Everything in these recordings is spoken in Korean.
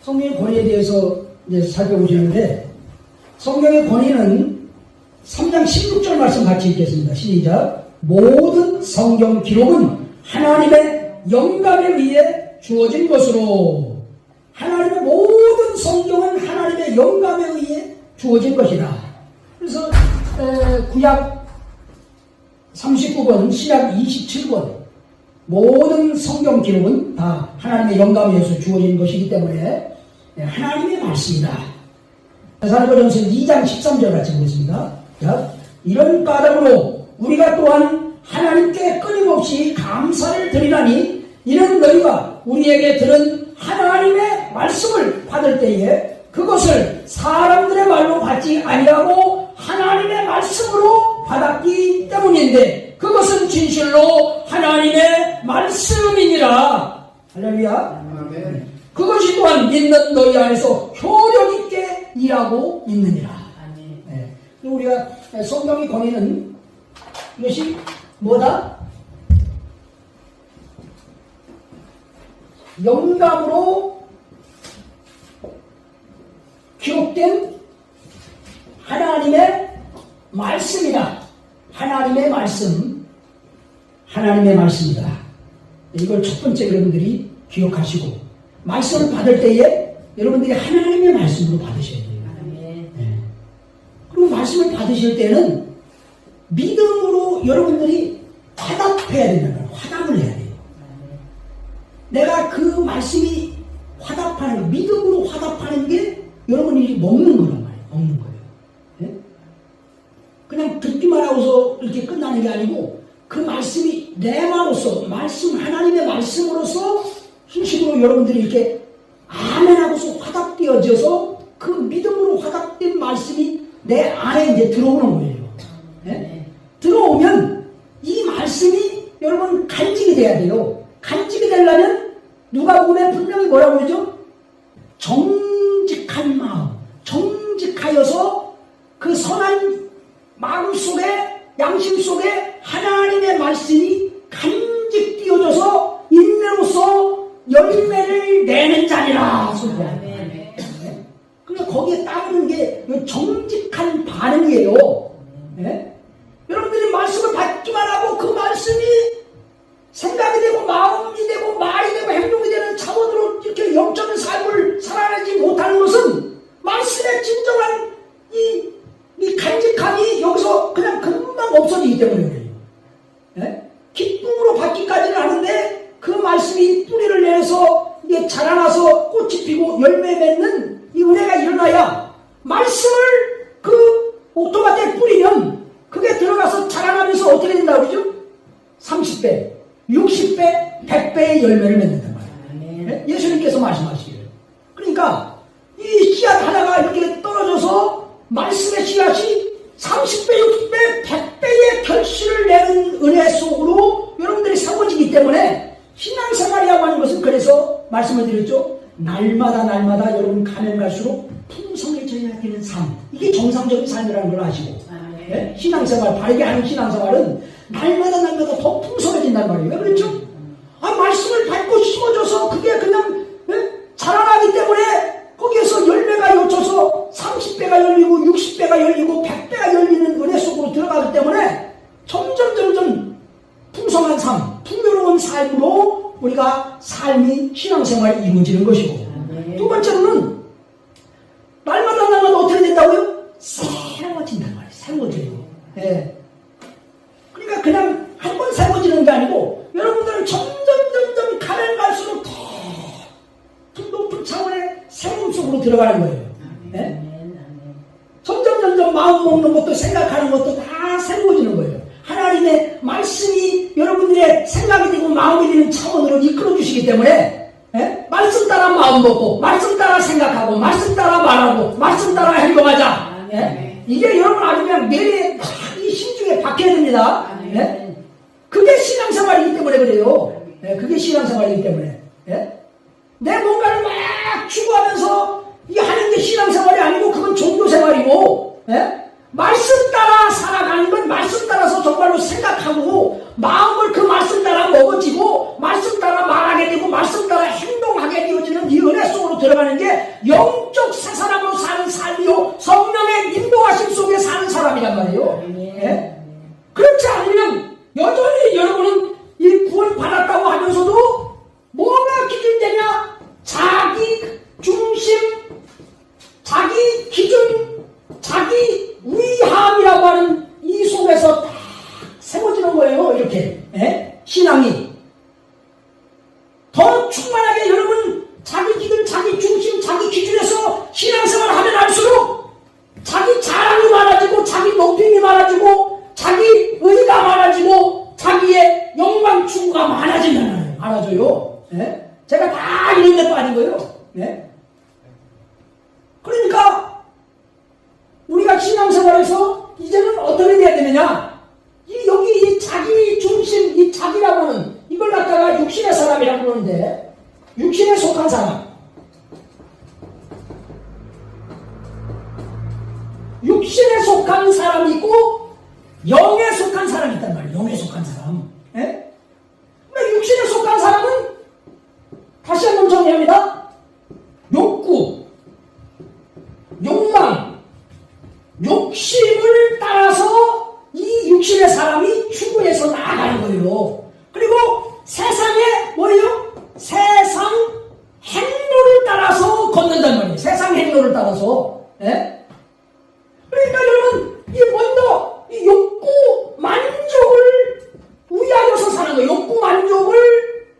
성경의 권위에 대해서 이제 살펴보시는데, 성경의 권위는 3장 16절 말씀 같이 읽겠습니다. 시작. 모든 성경 기록은 하나님의 영감에 의해 주어진 것으로, 하나님의 모든 성경은 하나님의 영감에 의해 주어진 것이다. 그래서 구약 39권, 신약 27권 모든 성경 기록은 다 하나님의 영감에 의해서 주어진 것이기 때문에 하나님의 말씀이다. 사도행전 2장 13절 같이 보겠습니다. 자, 이런 까닭으로 우리가 또한 하나님께 끊임없이 감사를 드리라니, 이는 너희가 우리에게 들은 하나님의 말씀을 받을 때에 그것을 사람들의 말로 받지 아니하고 하나님의 말씀으로 받았기 때문인데, 그것은 진실로 하나님의 말씀이니라. 할렐루야. 아멘. 그것이 또한 믿는 너희 안에서 효력 있게 일하고 있느니라. 네. 우리가 성경의 권위는 이것이 뭐다? 영감으로 기록된 하나님의 말씀이다. 하나님의 말씀, 하나님의 말씀이다. 이걸 첫 번째 여러분들이 기억하시고, 말씀을 받을 때에 여러분들이 하나님의 말씀으로 받으셔야 돼요. 네. 그리고 말씀을 받으실 때는 믿음으로 여러분들이 화답해야 된다는 거예요. 화답을 해야 돼요. 내가 그 말씀이 화답하는 거, 믿음으로 화답하는 게 여러분이 먹는 거란 말이에요. 먹는 거예요. 네? 그냥 듣기만 하고서 이렇게 끝나는 게 아니고, 그 말씀이 내 마로서, 말씀, 하나님의 말씀으로서 힘식으로 여러분들이 이렇게 아멘 하고서 화답되어져서 그 믿음으로 화답된 말씀이 내 안에 이제 들어오는 거예요. 네? 들어오면 이 말씀이 여러분 간직이 돼야 돼요. 간직이 되려면 누가복음에 분명히 뭐라고 그러죠? 정직한 마음, 정직하여서 그 선한 마음 속에, 양심 속에 하나님의 말씀이 간직되어져서 인내로서 열매를 내는 자리라. 그러니까 거기에 따르는 게 정직한 반응이에요. 네? 여러분들이 말씀을 받기만 하고 그 말씀이 생각이 되고 마음이 되고 말이 되고 행동이 되는 차원으로 이렇게 영적인 삶을 살아내지 못하는 것은 말씀의 진정한 이 간직함이 여기서 그냥 금방 없어지기 때문에 그래요. 네? 기쁨으로 받기까지는 하는데 그 말씀이 뿌리를 내서 이게 자라나서 꽃이 피고 열매 맺는 이 은혜가 일어나야, 말씀을 그 옥토밭에 뿌리면 그게 들어가서 자라나면서 어떻게 된다고 그러죠? 30배, 60배, 100배의 열매를 맺는단 말이에요. 네? 예수님께서 말씀하시기를. 그러니까 이 씨앗 하나가 이렇게 떨어져서 말씀의 씨앗이 30배, 60배, 100배의 결실을 내는 은혜 속으로 여러분들이 세워지기 때문에 신앙생활이라고 하는 것은, 그래서 말씀을 드렸죠. 날마다 여러분 가면 갈수록 풍성해져야 되는 삶, 이게 정상적인 삶이라는 걸 아시고, 네? 신앙생활, 바르게 하는 신앙생활은 날마다 더 풍성해진단 말이에요. 왜 그렇죠? 말씀을 받고 심어줘서 그게 그냥 자라나기 때문에 거기에서 열매가 옅어서 30배가 열리고 60배가 열리고 100배가 열리는 은혜 속으로 들어가기 때문에 점점 풍성한 삶, 풍요로운 삶으로 우리가 삶이, 신앙생활이 이루어지는 것이고, 두 번째로는 날마다 어떻게 된다고요? 새로워진단 말이에요. 새로워져요. 네. 그러니까 그냥 한 번 새로워지는 게 아니고 여러분들은 점점 가면 갈수록 더 높은 차원의 새로움 속으로 들어가는 거예요. 네? 점점 마음 먹는 것도 생각하는 것도 다 새로워지는 거예요. 하나님의 말씀이 여러분들의 생각이 되고 마음이 되는 차원으로 이끌어 주시기 때문에, 네? 말씀 따라 마음 먹고, 말씀 따라 생각하고, 말씀 따라 말하고, 말씀 따라 행동하자. 네? 이게 여러분 아주 그냥 내내 이 심중에 박혀야 됩니다. 네? 그게 신앙생활이기 때문에 그래요. 네? 그게 신앙생활이기 때문에. 네? 내 뭔가를 막 추구하면서 이 하는 게 신앙생활이 아니고 그건 종교생활이고, 예? 말씀 따라 살아가는 건 말씀 따라서 정말로 생각하고 마음을 그 말씀 따라 먹어지고 말씀 따라 말하게 되고 말씀 따라 행동하게 되어지는 이 은혜 속으로 들어가는 게 영적 새 사람으로 사는 삶이요 성령의 인도하심 속에 사는 사람이란 말이에요. 예? 그렇지 않으면 여전히 여러분은 이 구원 받았다고 하면서도 뭐가 기준되냐? 자기 중심, 자기 기준, 자기 위함이라고 하는 이 속에서 딱 세워지는 거예요. 이렇게 신앙이 더 충만하게 여러분 자기 기준, 자기 중심, 자기 기준에서 신앙생활을 하면 할수록 자기 자랑이 많아지고 자기 높임이 많아지고 자기 의가 많아지고 자기의 영광 추구가 많아진다는 거예요. 알아줘요. 제가 다 이런 데 빠진 거예요. 그러니까 우리가 신앙생활에서 이제는 어떻게 돼야 되느냐? 여기 이 자기 중심, 이 자기라고 하는 이걸 갖다가 육신의 사람이라고 그러는데 육신에 속한 사람, 육신에 속한 사람이 있고 영에 속한 사람이 있단 말이에요. 영에 속한 사람. 그러니까 육신에 속한 사람은 다시 한번 정리합니다. 욕구, 욕망, 욕심을 따라서 이 육신의 사람이 추구해서 나아가는 거예요. 그리고 세상에 뭐예요? 세상 행로를 따라서 걷는단 말이에요. 세상 행로를 따라서. 그러니까 여러분 이 먼저 이 욕구 만족을 위하여서 사는 거예요. 욕구 만족을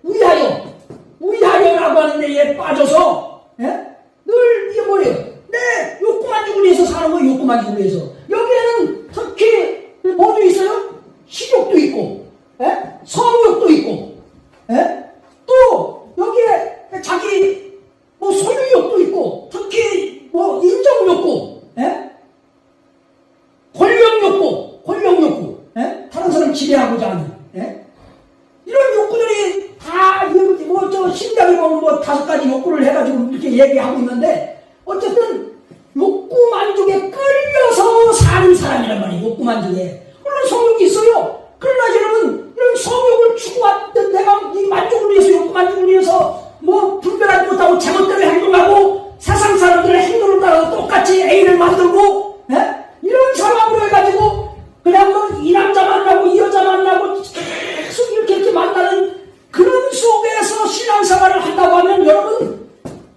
위하여라고 하는 데에 빠져서 늘 이게 뭐예요? 내 욕구 만족을 위해서 사는 거예요. 욕구 만족을 위해서. 여기에는 특히 뭐도 있어요? 식욕도 있고 성욕도 있고 또 여기에 자기 뭐 소유욕도 있고 특히 뭐 인정욕구 권력욕구 다른 사람 지배하고자 하는 이런 욕구들이 다 뭐 저 신약에 보면 뭐 5가지 욕구를 해가지고 이렇게 얘기하고 있는데 어쨌든 욕구 만족에 끌려서 사는 사람이란 말이에요. 욕구 만족에. 물론 성욕이 있어요. 그러나 여러분 이런 성욕을 추구했던 내가 이 만족을 위해서 욕구 만족을 위해서 뭐 분별하지 못하고 제멋대로 행동하고 세상 사람들의 행동을 따라 똑같이 애인을 만들고 이런 상황으로 해가지고 그냥 뭐 이 남자 만나고 이 여자 만나고 계속 이렇게 만나는 그런 속에서 신앙생활을 한다고 하면 여러분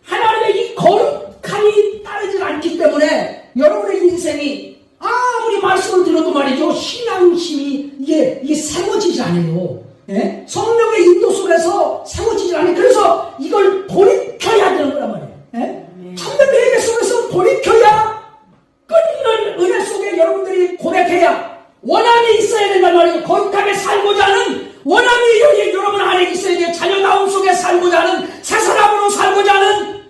하나님의 이 거룩함이 따르지 않기 때문에 여러분의 인생이 아무리 말씀을 들어도 말이죠 신앙심이 이게 세워지지 않아요. 성령의 인도 속에서 세워지지 않아요. 그래서 이걸 돌이켜야 되는 거란 말이에요. 참된 회개 속에서 돌이켜야 끊는 은혜 속에 여러분들이 고백해야 원함이 있어야 된단 말이에요. 거룩하게 살고자 하는 원함이 여기 여러분 안에 있어야 돼요. 자녀다움 속에 살고자 하는 새 사람으로 살고자 하는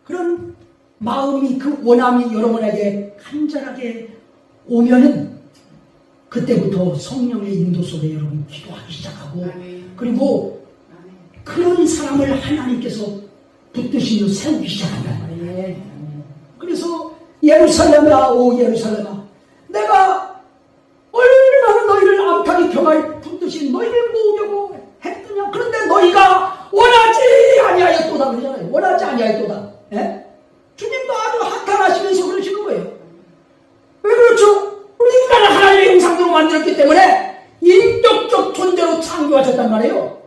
그런 마음이 그 원함이 여러분에게 간절하게 오면은 그때부터 성령의 인도 속에 여러분 기도하기 시작하고 그리고 그런 사람을 하나님께서 붙드시며 세우기 시작한단 말이에요. 그래서 예루살렘아 오 예루살렘아 내가 얼마나 너희를 악하게 병하여 붙드신 너희를 모으려고 했더냐. 그런데 너희가 원하지 아니하였도다 그러잖아요. 원하지 아니하였도다. 주님도 아주 한탄하시면서 그러시는 거예요. 왜 그렇죠? 우리 인간을 하나님의 형상대로 만들었기 때문에 인격적 존재로 창조하셨단 말이에요.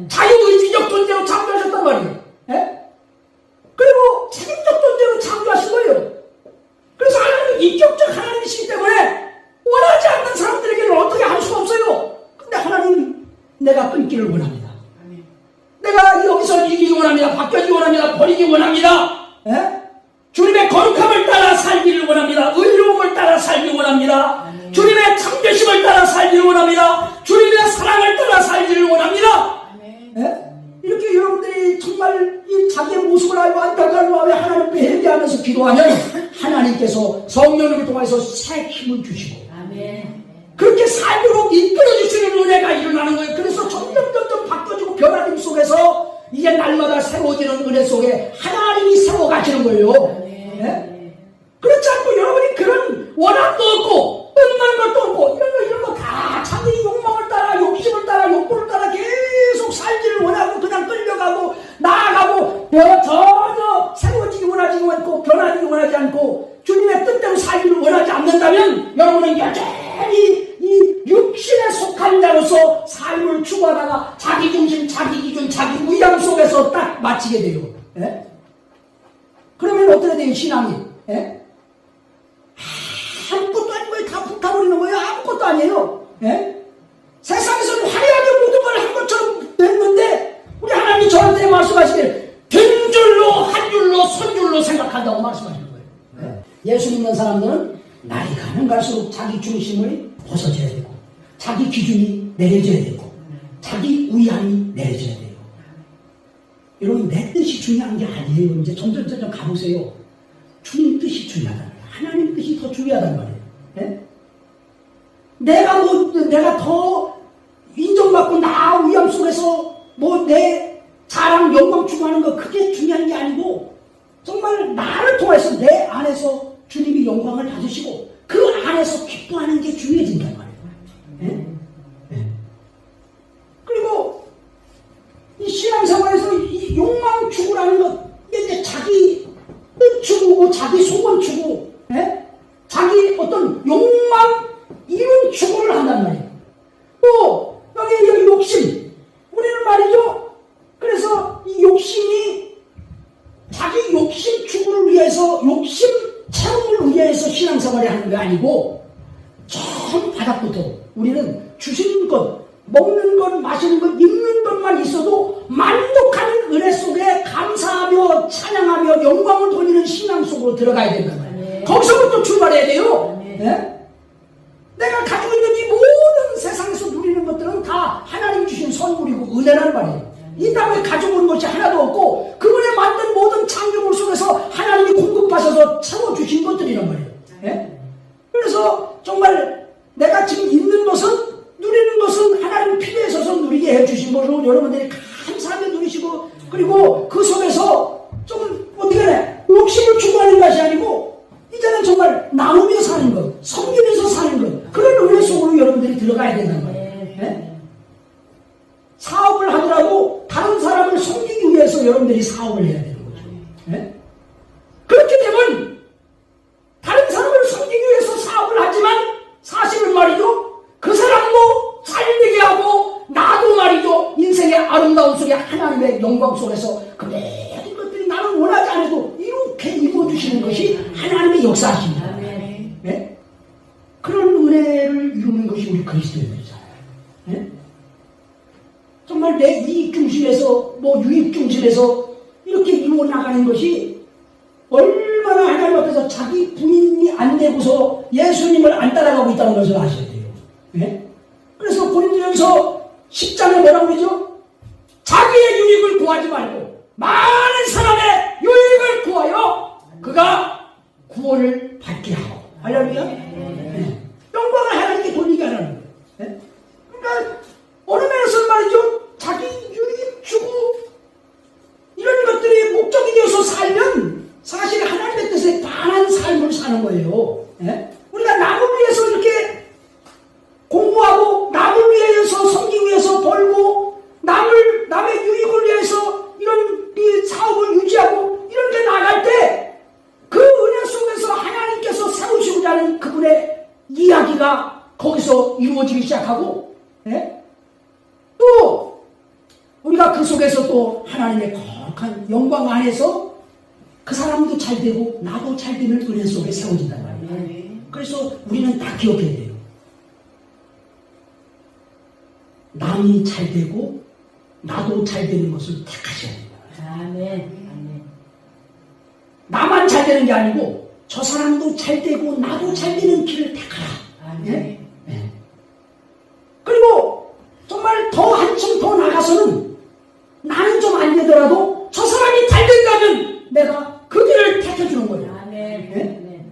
자유의지적 존재로 창조하셨단 말이에요. 그리고 책임적 존재로 창조하신 거예요. 그래서 하나님은 인격적 하나님이시기 때문에 원하지 않는 사람들에게는 어떻게 할 수가 없어요. 근데 하나님 내가 끊기를 원합니다. 내가 여기서 이기기 원합니다. 바뀌어지기 원합니다. 버리기 원합니다. 주님의 거룩함을 따라 살기를 원합니다. 의로움을 따라 살기 원합니다. 주님의 참되심을 따라 살기를 원합니다. 주님의 사랑을 따라 살기를 원합니다. 이렇게 여러분들이 정말 이 자기의 모습을 알고 안타까운 마음에 하나님께 회개하면서 기도하면 하나님께서 성령님을 통해서 새 힘을 주시고 그렇게 살도록 이끌어주시는 은혜가 일어나는 거예요. 그래서 점점 바뀌어지고 변화됨 속에서 이제 날마다 세워지는 은혜 속에 하나님이 세워가시는 거예요. 그렇지 않고 여러분이 그런 원함도 없고 끝나는 것도 없고 이런 거 다 자기 욕망을 따라 욕심을 따라 욕구를 따라 계속 살기를 원하고 그냥 끌려가고 나아가고 전혀 않고 주님의 뜻대로 살기를 원하지 않는다면 여러분은 여전히 이 육신에 속한 자로서 삶을 추구하다가 자기 중심, 자기 기준, 자기 위암 속에서 딱 마치게 돼요. 예? 그러면 어떻게 돼요, 신앙이? 예? 아무것도 아니고 다 불타버리는 거예요. 아무것도 아니에요. 예? 세상에서는 화려하게 모든 걸 한 것처럼 됐는데 우리 하나님이 저한테 말씀하시길 된 줄로 한 줄로 선 줄로 생각한다고 말씀하시는 거예요. 예? 예수 믿는 사람들은 날이 가면 갈수록 자기 중심을 벗어져야 되고 자기 기준이 내려져야 되고 자기 위안이 내려져야 돼요. 여러분 내 뜻이 중요한 게 아니에요. 이제 점점 가보세요. 주님 뜻이 중요하단 말이에요. 하나님 뜻이 더 중요하단 말이에요. 예? 내가 더 인정받고 나 위험 속에서 내 자랑 영광 추구하는 거 그게 중요한 게 아니고 정말 나를 통해서 내 안에서 주님이 영광을 받으시고 그 안에서 기뻐하는 게 중요해진단 말이에요. 예? 예. 그리고 이 신앙생활에서 이 욕망 추구라는 것 이게 자기 뜻 추구고 자기 소원 추구 예? 자기 어떤 욕망 이룬 추구를 한단 말이에요. 또 여기 욕심 우리는 말이죠. 그래서 이 욕심이 자기 욕심 추구를 위해서 욕심 체험을 위해서 신앙생활을 하는 게 아니고 처음 바닥부터 우리는 주시는 것 먹는 것 마시는 것 입는 것만 있어도 만족하는 은혜 속에 감사하며 찬양하며 영광을 돌리는 신앙 속으로 들어가야 된단 말이에요. 거기서부터 출발해야 돼요. 네? 내가 가지고 있는 이 모든 세상에서 누리는 것들은 다 하나님 주신 선물이고 은혜란 말이에요. 이 땅에 가지고 온 것이 하나도 없고 그분의 만든 모든 창조물 속에서 하나님이 공급하셔서 채워주신 것들이란 말이에요. 네? 그래서 정말 내가 지금 있는 것은 누리는 것은 하나님 피에 있어서 누리게 해주신 것으로 여러분들이 감사하며 누리시고 그리고 그 속에서 좀 어떻게 해 욕심을 추구하는 것이 아니고 이제는 정말 나누며 사는 것 섬기면서 사는 것 그런 은혜 속으로 여러분들이 들어가야 된단 말이에요. 네? 사업을 하더라도 다른 사람을 섬기기 위해서 여러분들이 사업을 해야 되는 거죠. 네? 그렇게 되면 다른 사람을 섬기기 위해서 사업을 하지만 사실은 말이죠. 그 사람도 잘되게 하고 나도 말이죠. 인생의 아름다움 속에 하나님의 영광 속에서 그 모든 것들이 나는 원하지 않아도 이렇게 이루어주시는 것이 하나님의 역사이십니다. 네? 그런 은혜를 이루는 것이 우리 그리스도인들이잖아요. 네? 정말 내 이익 중심에서 유익 중심에서 이렇게 이루어 나가는 것이 얼마나 하나님 앞에서 자기 부인이 안 되고서 예수님을 안 따라가고 있다는 것을 아셔야 돼요. 네? 그래서 고린도전서 10장에 뭐라고 그러죠? 자기의 유익을 구하지 말고 많은 사람의 유익을 구하여 그가 구원을 받게 하고 할렐루야. 네. 영광을 하나님께 돌리게 하는 거예요. 네? 그러니까 어느 면에서는 말이죠. 자기 유익 주고 이런 것들이 목적이 되어서 살면 사실 하나님의 뜻에 반한 삶을 사는 거예요. 네? 우리가 남을 위해서 이렇게 공부하고 남을 위해서 섬기기 위해서 벌고 남의 유익을 위해서 이런 사업을 유지하고 이런 게 나갈 때 그 은혜 속에서 하나님께서 세우시고자 하는 그분의 이야기가 거기서 이루어지기 시작하고 네? 또 우리가 그 속에서 또 하나님의 거룩한 영광 안에서 그 사람도 잘 되고 나도 잘 되는 은혜 속에 세워진단 말이에요. 그래서 우리는 다 기억해야 돼요. 남이 잘 되고 나도 잘 되는 것을 택하셔야 된다. 아멘. 나만 잘 되는 게 아니고 저 사람도 잘 되고 나도 잘 되는 길을 택하라. 네? 네. 그리고 정말 더 한층 더 나가서는 나는 좀 안 되더라도 저 사람이 잘 된다면 내가 그 길을 택해주는 거예요. 아멘. 네?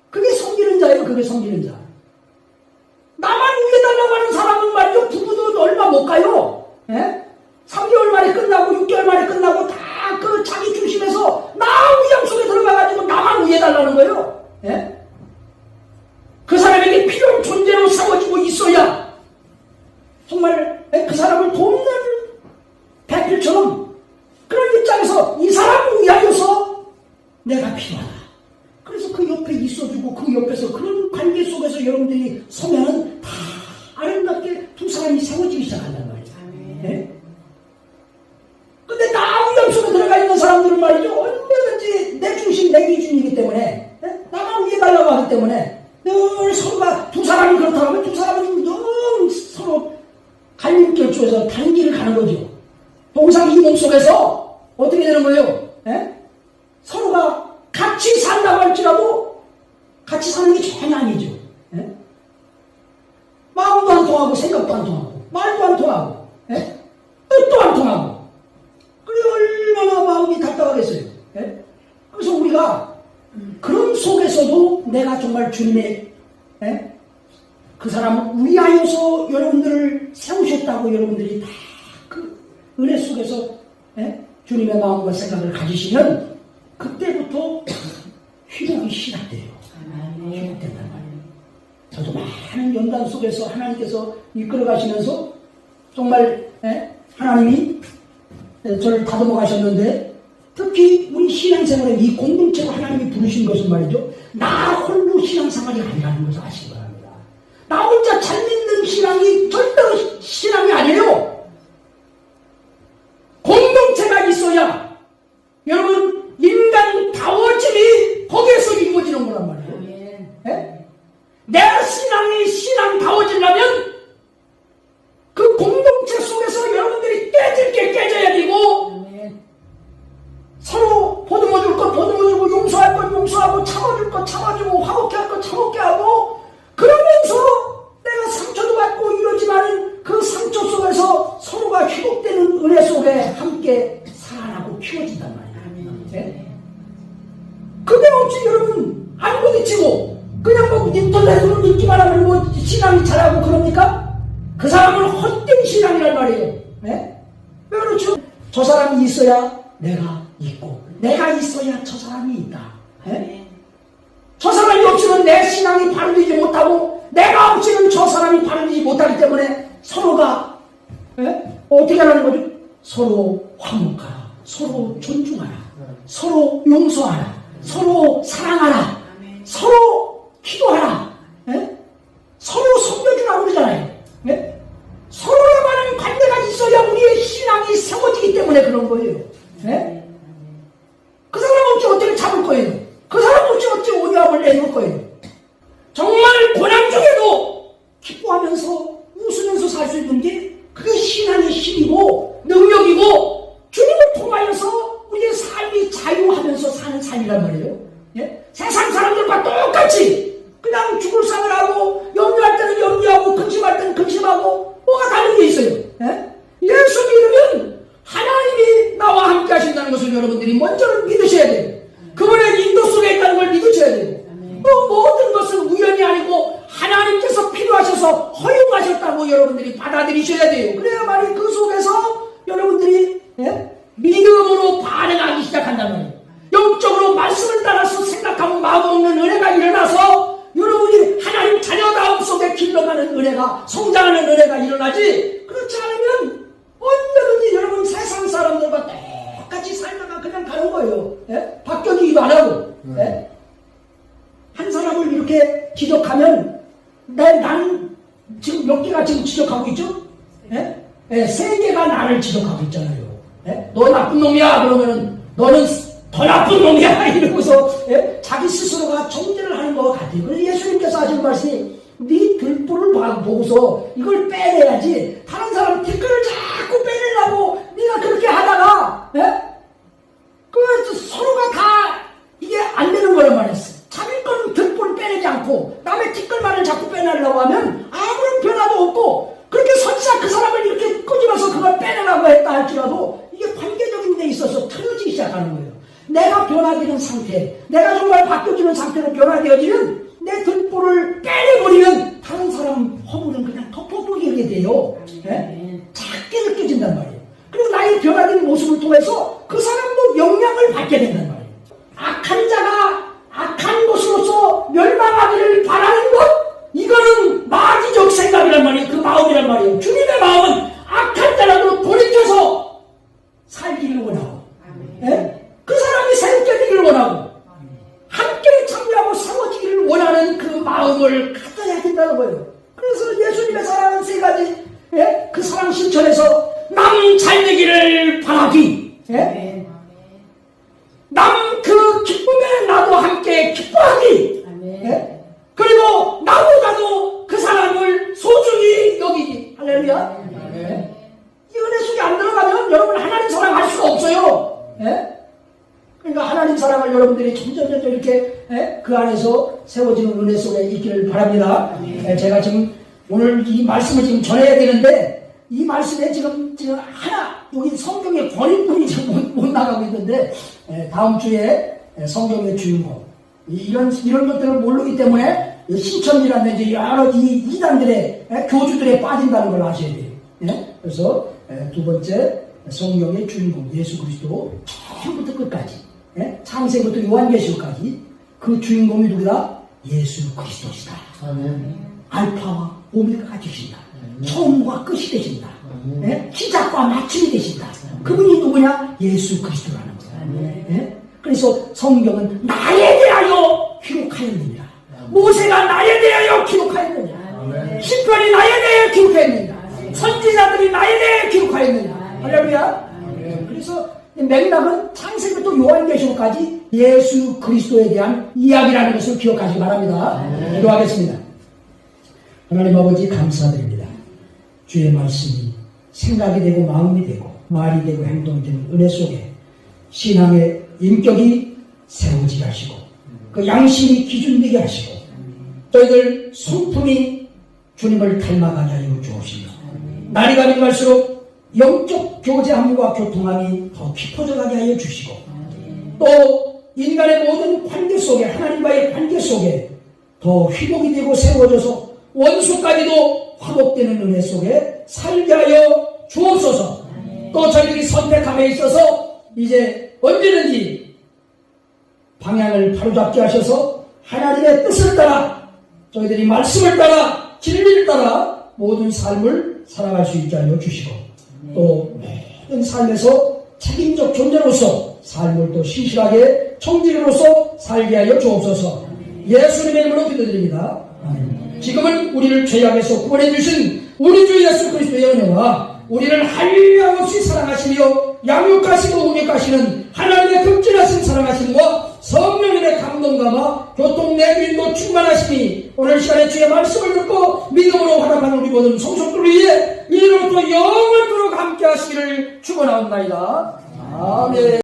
그게 섬기는 자예요. 그게 섬기는 자. 나만 위해달라고 하는 사람은 말이죠. 부부도 얼마 못 가요. 예? 3개월 만에 끝나고 6개월 만에 끝나고 다 그 자기 중심에서 나 위험 속에 들어가가지고 나만 위해달라는 거예요. 예? 그 사람에게 필요한 존재로 세워지고 있어야 정말 그 사람을 돕는 배필처럼 그런 입장에서 이 사람을 위하여서 내가 필요하다. 있어주고 그 옆에서 그런 관계 속에서 여러분들이 서면은 다 아름답게 두 사람이 세워지기 시작한단 말이에요. 네? 근데 나 위험 속에 들어가 있는 사람들은 말이죠. 얼마든지 내 중심, 내 기준이기 때문에 네? 나만 위해 달라고 하기 때문에 늘 서로가 두 사람이 그렇다고 하면 두 사람은 늘 서로 갈림길조에서 다른 길을 가는 거죠. 동상 이몽 속에서 어떻게 되는 거예요? 네? 서로가 같이 산다고 할지라도 같이 사는 게 전혀 아니죠. 네? 마음도 안 통하고 생각도 안 통하고 말도 안 통하고 네? 뜻도 안 통하고 그래 얼마나 마음이 답답하겠어요. 네? 그래서 우리가 그런 속에서도 내가 정말 주님의 네? 그 사람을 위하여서 여러분들을 세우셨다고 여러분들이 다 그 은혜 속에서 네? 주님의 마음과 생각을 가지시면 그때부터 회복이 시작돼요. 회복된단 말이에요. 저도 많은 연단 속에서 하나님께서 이끌어 가시면서 정말 하나님이 저를 다듬어 가셨는데 특히 우리 신앙생활에 이 공동체로 하나님이 부르신 것은 말이죠. 나 홀로 신앙생활이 아니라는 것을 아시기 바랍니다. 나 혼자 잘 믿는 신앙이 절대로 신앙이 아니에요. 공동체가 있어야 여러분 인간다워짐이 거기에서 이루어지는 거란 말이에요. 네? 내 신앙이 신앙다워지려면 그 공동체 속에서 여러분들이 깨질 게 깨져야 되고 서로 보듬어 줄 것 보듬어 주고 용서할 것 용서하고 참아줄 것 참아주고 화목해 할 것 참혹해 하고 그러면서 내가 상처도 받고 이러지만은 그 상처 속에서 서로가 회복되는 은혜 속에 함께 살아나고 키워진단 말이에요. 네? 그게 없이 여러분 안 부딪히고 그냥 뭐 인터넷으로 읽기만 하면 뭐 신앙이 잘하고 그럽니까? 그 사람은 헛된 신앙이란 말이에요. 네? 왜 그렇죠? 저 사람이 있어야 내가 있고 내가 있어야 저 사람이 있다. 네? 저 사람이 없으면 내 신앙이 바르지 못하고 내가 없이는 저 사람이 바르지 못하기 때문에 서로가 어떻게 하라는 거죠? 서로 화목하라, 서로 존중하라, 서로 용서하라, 서로 사랑하라, 서로 기도하라, 서로 섬겨주라 그러잖아요. 서로에 관한 관계가 있어야 우리의 신앙이 세워지기 때문에 그런 거예요. 그 사람 없이 어떻게 잡을 거예요? 그 사람 없이 어찌 온유함을 내놓을 거예요? 정말 고난 중에도 기뻐하면서 웃으면서 살 수 있는 게 그게 신앙의 힘이고 능력이고 주님을 통하여서 우리의 삶이 자유하면서 사는 삶이란 말이에요. 세상 사람들과 똑같이 그냥 죽을 상을 하고 염려할 때는 염려하고 근심할 때는 근심하고 뭐가 다른 게 있어요. 예수 믿으면 하나님이 나와 함께 하신다는 것을 여러분들이 먼저는 믿으셔야 돼요. 그분의 인도 속에 있다는 걸 믿으셔야 돼요. 모든 것은 우연이 아니고 하나님께서 필요하셔서 허용하셨다고 여러분들이 받아들이셔야 돼요. 그래야만이 그 속에서 여러분들이 믿음으로 반응하기 시작한다는 거예요. 영적으로 말씀을 따라서 생각하고 마음 먹는 은혜가 일어나서 여러분이 하나님 자녀다움 속에 길러가는 은혜가 성장하는 은혜가 일어나지 그렇지 않으면 언제든지 여러분 세상 사람들과 똑같이 살다가 그냥 가는 거예요. 바뀌어지기도 안 하고 한 사람을 이렇게 지적하면 나는 지금 몇 개가 지금 지적하고 있죠? 세 개가 나를 지적하고 있잖아요. 너 나쁜 놈이야 그러면은 너는 더 나쁜 놈이야 이러고서 자기 스스로가 정죄를 하는 것 같아요. 그래서 예수님께서 하신 말씀이 네 들보를 보고서 이걸 빼내야지 다른 사람 댓글을 자꾸 빼내려고 네가 그렇게 하다가 그 서로가 다 이게 안 되는 거란 말이었어. 자기 거는 들보를 빼내지 않고 남의 뒷글만을 자꾸 빼내려고 하면 아무런 변화도 없고 그렇게 설사 그 사람을 이렇게 끄집어서 그걸 빼내라고 했다 할지라도 이게 관계적인 데 있어서 틀어지기 시작하는 거예요. 내가 변화되는 상태, 내가 정말 바뀌어지는 상태로 변화되어지면 내 들보를 빼내버리면 다른 사람 허물은 그냥 덮어버리게 돼요. 작게 느껴진단 말이에요. 그리고 나의 변화된 모습을 통해서 그 사람도 영향을 받게 된단 말이에요. 악한 자가 악한 것으로서 멸망하기를 바라는 것, 이거는 마귀적 생각이란 말이에요. 그 마음이란 말이에요. 주님의 마음은 악한 자라도 돌이켜서 살기를 원하고 그 사람이 새롭게 되기를 원하고 함께 참여하고 세워지기를 마음을 갖다야 된다는 거예요. 그래서 예수님의 사랑은 세 가지. 예? 그 사랑 실천에서 남 잘되기를 바라기. 예? 남 그 기쁨에 나도 함께 기뻐하기. 예? 그리고 나보다도 그 사람을 소중히 여기기. 할렐루야. 예? 이 은혜 속에 안 들어가면 여러분 하나님 사랑할 수가 없어요. 예? 그러니까 하나님 사랑을 여러분들이 점점 이렇게 그 안에서 세워지는 은혜 속에 있기를 바랍니다. 제가 지금 오늘 이 말씀을 지금 전해야 되는데 이 말씀에 지금 하나 여기 성경의 권위뿐이 지금 못 나가고 있는데 다음 주에 성경의 주인공 이런 것들을 모르기 때문에 신천지라든지 여러 이 이단들의 교주들에 빠진다는 걸 아셔야 돼요. 그래서 두 번째 성경의 주인공 예수 그리스도 처음부터 끝까지 창세부터 요한계시록까지 그 주인공이 누구다? 예수 그리스도시다. 알파와 오메가가 되신다. 처음과 끝이 되신다. 시작과 마침이 되신다. 그분이 누구냐? 예수 그리스도라는 거예요. 그래서 성경은 나에 대하여 기록하였느니라. 모세가 나에 대하여 기록하였느니라. 시편이 나에 대하여 기록하였느니라. 선지자들이 나에 대하여 기록하였느니라. 할렐루야. 그래서 맥락은 창세부터 요한계시록까지 예수 그리스도에 대한 이야기라는 것을 기억하시기 바랍니다. 기도하겠습니다. 하나님 아버지 감사드립니다. 주의 말씀이 생각이 되고 마음이 되고 말이 되고 행동이 되는 은혜 속에 신앙의 인격이 세워지게 하시고 그 양심이 기준되게 하시고 저희들 성품이 주님을 닮아가게 하여 주옵시며 날이 가면 갈수록 영적 교제함과 교통함이 더 깊어져 가게 하여 주시고 또 인간의 모든 관계 속에 하나님과의 관계 속에 더 회복이 되고 세워져서 원수까지도 화목되는 은혜 속에 살게 하여 주옵소서. 또 저희들이 선택함에 있어서 이제 언제든지 방향을 바로잡게 하셔서 하나님의 뜻을 따라 저희들이 말씀을 따라 진리를 따라 모든 삶을 살아갈 수 있게 하여 주시고 또 모든 삶에서 책임적 존재로서 삶을 또 신실하게 청지기로서 살게 하여 주옵소서. 예수님의 이름으로 기도드립니다. 아멘. 지금은 우리를 죄악에서 구원해 주신 우리 주 예수 그리스도의 은혜와 우리를 한량없이 사랑하시며 양육하시고 운육하시는 하나님의 극진하신 사랑하심과 성령님의 감동감과 교통 내주인도 충만하시니 오늘 시간에 주의 말씀을 듣고 믿음으로 활약하는 우리 모든 성속들 위해 이로부터 영원토록 함께 하시기를 축원하옵나이다. 아멘.